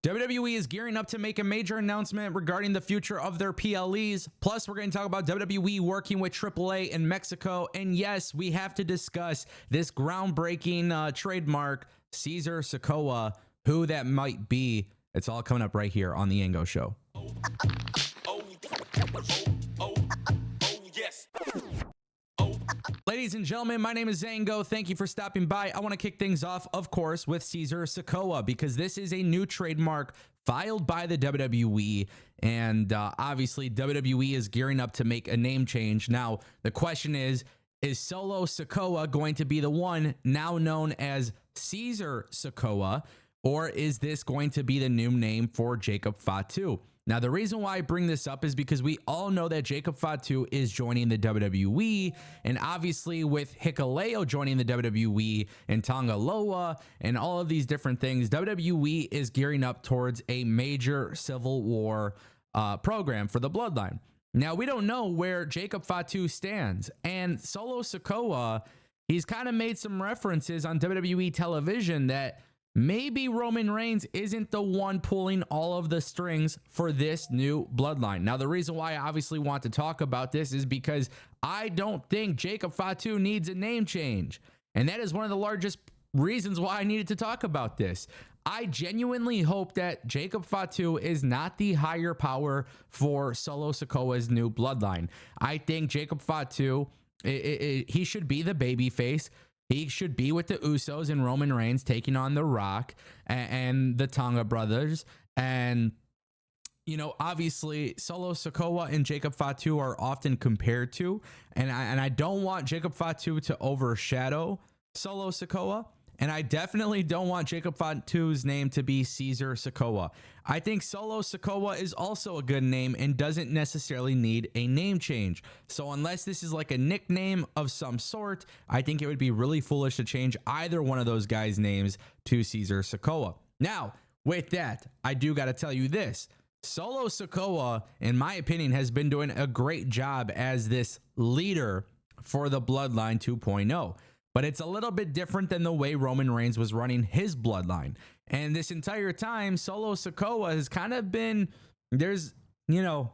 WWE is gearing up to make a major announcement regarding the future of their PLEs. Plus, we're going to talk about WWE working with AAA in Mexico. And yes, we have to discuss this groundbreaking trademark, Caesar Sikoa, who that might be. It's all coming up right here on the Ango Show. Ladies and gentlemen, my name is Ango. Thank you for stopping by. I want to kick things off, of course, with Caesar Sikoa, because this is a new trademark filed by the WWE, and obviously WWE is gearing up to make a name change. Now, the question is Solo Sikoa going to be the one now known as Caesar Sikoa, or is this going to be the new name for Jacob Fatu? Now, the reason why I bring this up is because we all know that Jacob Fatu is joining the WWE, and obviously with Hikuleo joining the WWE and Tonga Loa and all of these different things, WWE is gearing up towards a major Civil War program for the Bloodline. Now, we don't know where Jacob Fatu stands, and Solo Sikoa, he's kind of made some references on WWE television that maybe Roman Reigns isn't the one pulling all of the strings for this new bloodline. Now, the reason why I obviously want to talk about this is because I don't think Jacob Fatu needs a name change. And that is one of the largest reasons why I needed to talk about this. I genuinely hope that Jacob Fatu is not the higher power for Solo Sikoa's new bloodline. I think Jacob Fatu, he should be the babyface. He should be with the Usos and Roman Reigns taking on The Rock and the Tonga brothers. And, you know, obviously Solo Sikoa and Jacob Fatu are often compared to, and I don't want Jacob Fatu to overshadow Solo Sikoa. And I definitely don't want Jacob Fatu's name to be Caesar Sikoa. I think Solo Sikoa is also a good name and doesn't necessarily need a name change. So unless this is like a nickname of some sort, I think it would be really foolish to change either one of those guys' names to Caesar Sikoa. Now, with that, I do got to tell you this. Solo Sikoa, in my opinion, has been doing a great job as this leader for the Bloodline 2.0. But it's a little bit different than the way Roman Reigns was running his bloodline. And this entire time, Solo Sikoa has kind of been, there's, you know,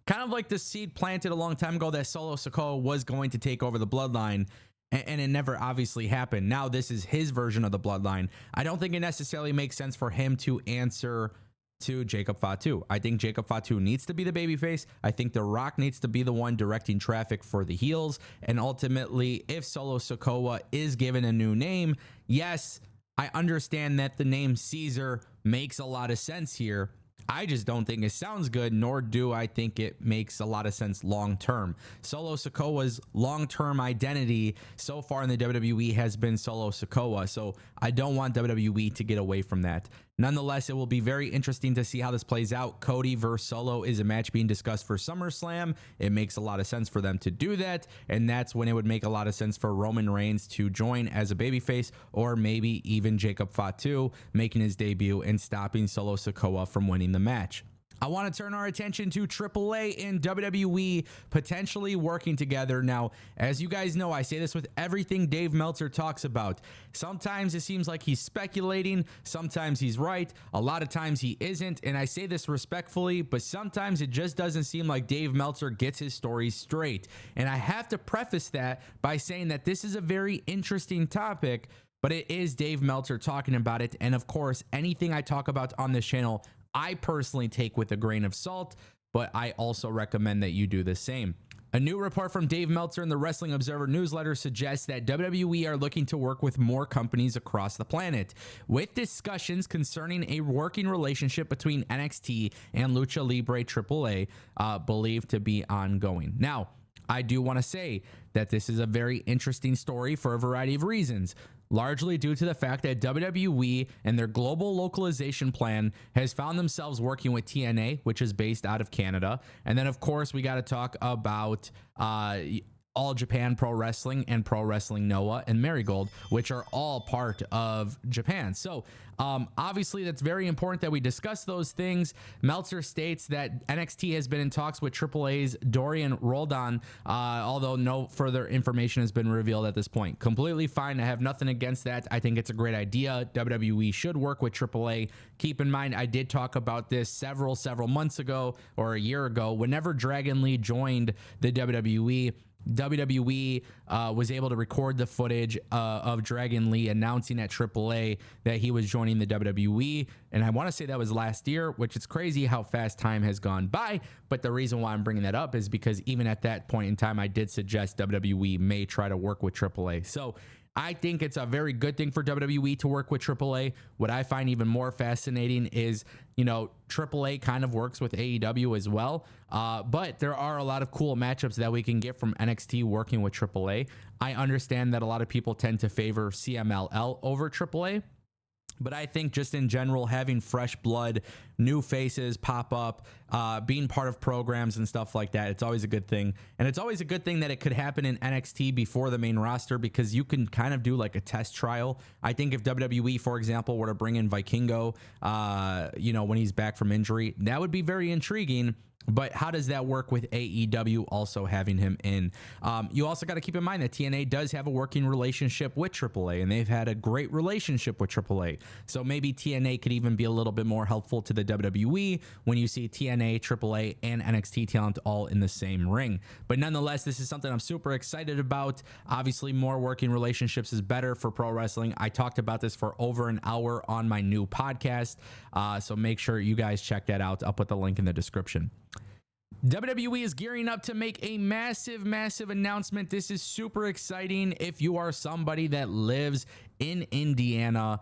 kind of like the seed planted a long time ago that Solo Sikoa was going to take over the bloodline. And it never obviously happened. Now this is his version of the bloodline. I don't think it necessarily makes sense for him to answer to Jacob Fatu. I think Jacob Fatu needs to be the babyface. I think The Rock needs to be the one directing traffic for the heels. And ultimately, if Solo Sikoa is given a new name, yes, I understand that the name Caesar makes a lot of sense here. I just don't think it sounds good, nor do I think it makes a lot of sense long term. Solo Sikoa's long-term identity so far in the WWE has been Solo Sikoa, so I don't want WWE to get away from that. Nonetheless, it will be very interesting to see how this plays out. Cody versus Solo is a match being discussed for SummerSlam. It makes a lot of sense for them to do that, and that's when it would make a lot of sense for Roman Reigns to join as a babyface, or maybe even Jacob Fatu making his debut and stopping Solo Sikoa from winning the match. I want to turn our attention to AAA and WWE potentially working together. Now, as you guys know, I say this with everything Dave Meltzer talks about. Sometimes it seems like he's speculating. Sometimes he's right. A lot of times he isn't. And I say this respectfully, but sometimes it just doesn't seem like Dave Meltzer gets his stories straight. And I have to preface that by saying that this is a very interesting topic, but it is Dave Meltzer talking about it. And of course, anything I talk about on this channel, I personally take with a grain of salt, but I also recommend that you do the same. A new report from Dave Meltzer in the Wrestling Observer newsletter suggests that WWE are looking to work with more companies across the planet, with discussions concerning a working relationship between NXT and Lucha Libre AAA believed to be ongoing. Now, I do want to say that this is a very interesting story for a variety of reasons, largely due to the fact that WWE and their global localization plan has found themselves working with TNA, which is based out of Canada. And then, of course, we got to talk about All Japan Pro Wrestling and Pro Wrestling Noah and Marigold, which are all part of Japan. So obviously that's very important that we discuss those things. Meltzer states that NXT has been in talks with AAA's Dorian Roldan, although no further information has been revealed at this point. Completely fine. I have nothing against that. I think it's a great idea. WWE should work with AAA. Keep in mind, I did talk about this several months ago or a year ago. Whenever Dragon Lee joined the WWE was able to record the footage of Dragon Lee announcing at AAA that he was joining the WWE. And I want to say that was last year, which is crazy how fast time has gone by. But the reason why I'm bringing that up is because even at that point in time, I did suggest WWE may try to work with AAA. So I think it's a very good thing for WWE to work with AAA. What I find even more fascinating is, you know, AAA kind of works with AEW as well. But there are a lot of cool matchups that we can get from NXT working with AAA. I understand that a lot of people tend to favor CMLL over AAA. But I think just in general, having fresh blood, new faces pop up, being part of programs and stuff like that, it's always a good thing. And it's always a good thing that it could happen in NXT before the main roster, because you can kind of do like a test trial. I think if WWE, for example, were to bring in Vikingo, you know, when he's back from injury, that would be very intriguing. But how does that work with AEW also having him in? You also got to keep in mind that TNA does have a working relationship with AAA, and they've had a great relationship with AAA. So maybe TNA could even be a little bit more helpful to the WWE when you see TNA, AAA, and NXT talent all in the same ring. But nonetheless, this is something I'm super excited about. Obviously, more working relationships is better for pro wrestling. I talked about this for over an hour on my new podcast. So make sure you guys check that out. I'll put the link in the description. WWE is gearing up to make a massive announcement. This is super exciting if you are somebody that lives in Indiana.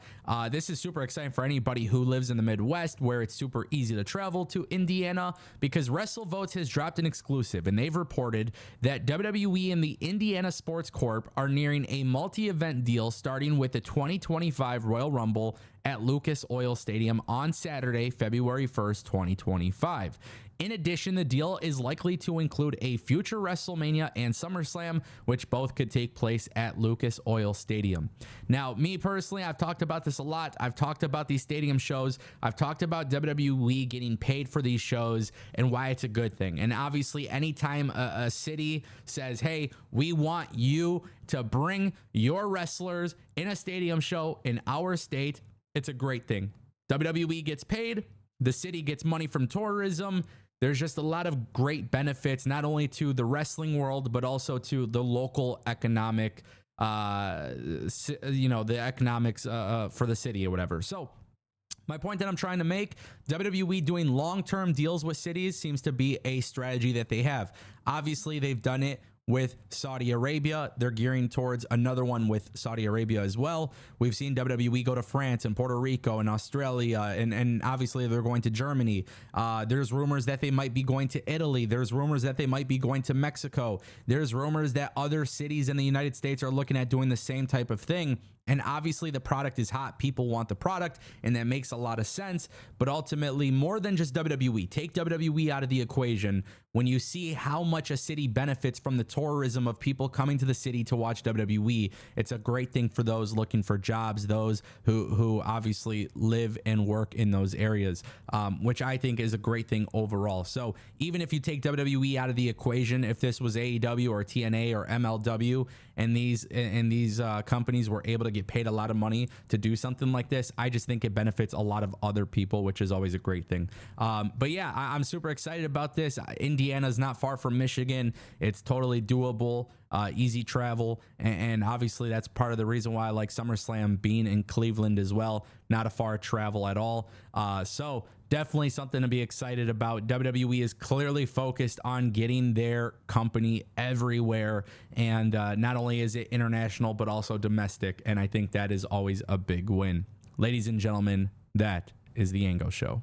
This is super exciting for anybody who lives in the Midwest, where it's super easy to travel to Indiana, because WrestleVotes has dropped an exclusive, and they've reported that WWE and the Indiana Sports Corp are nearing a multi-event deal starting with the 2025 Royal Rumble at Lucas Oil Stadium on Saturday, February 1st, 2025. In addition, the deal is likely to include a future WrestleMania and SummerSlam, which both could take place at Lucas Oil Stadium. Now, me personally, I've talked about this a lot. I've talked about these stadium shows. I've talked about WWE getting paid for these shows and why it's a good thing. And obviously, anytime a city says, hey, we want you to bring your wrestlers in a stadium show in our state, it's a great thing. WWE gets paid. The city gets money from tourism. There's just a lot of great benefits, not only to the wrestling world, but also to the local economic, the economics for the city or whatever. So my point that I'm trying to make, WWE doing long-term deals with cities seems to be a strategy that they have. Obviously, they've done it with Saudi Arabia. They're gearing towards another one with Saudi Arabia as well. We've seen WWE go to France and Puerto Rico and Australia, and obviously they're going to Germany. There's rumors that they might be going to Italy. There's rumors that they might be going to Mexico. There's rumors that other cities in the United States are looking at doing the same type of thing. And obviously the product is hot. People want the product, and that makes a lot of sense. But ultimately, more than just WWE, take WWE out of the equation. When you see how much a city benefits from the tourism of people coming to the city to watch WWE, it's a great thing for those looking for jobs, those who obviously live and work in those areas, which I think is a great thing overall. So even if you take WWE out of the equation, if this was AEW or TNA or MLW, and these companies were able to get paid a lot of money to do something like this, I just think it benefits a lot of other people, which is always a great thing. But yeah, I'm super excited about this. Indiana's not far from Michigan. It's totally doable, easy travel, and obviously that's part of the reason why I like SummerSlam being in Cleveland as well. Not a far travel at all. So definitely something to be excited about. WWE is clearly focused on getting their company everywhere, and not only is it international, but also domestic, and I think that is always a big win. Ladies and gentlemen, that is the Ango Show.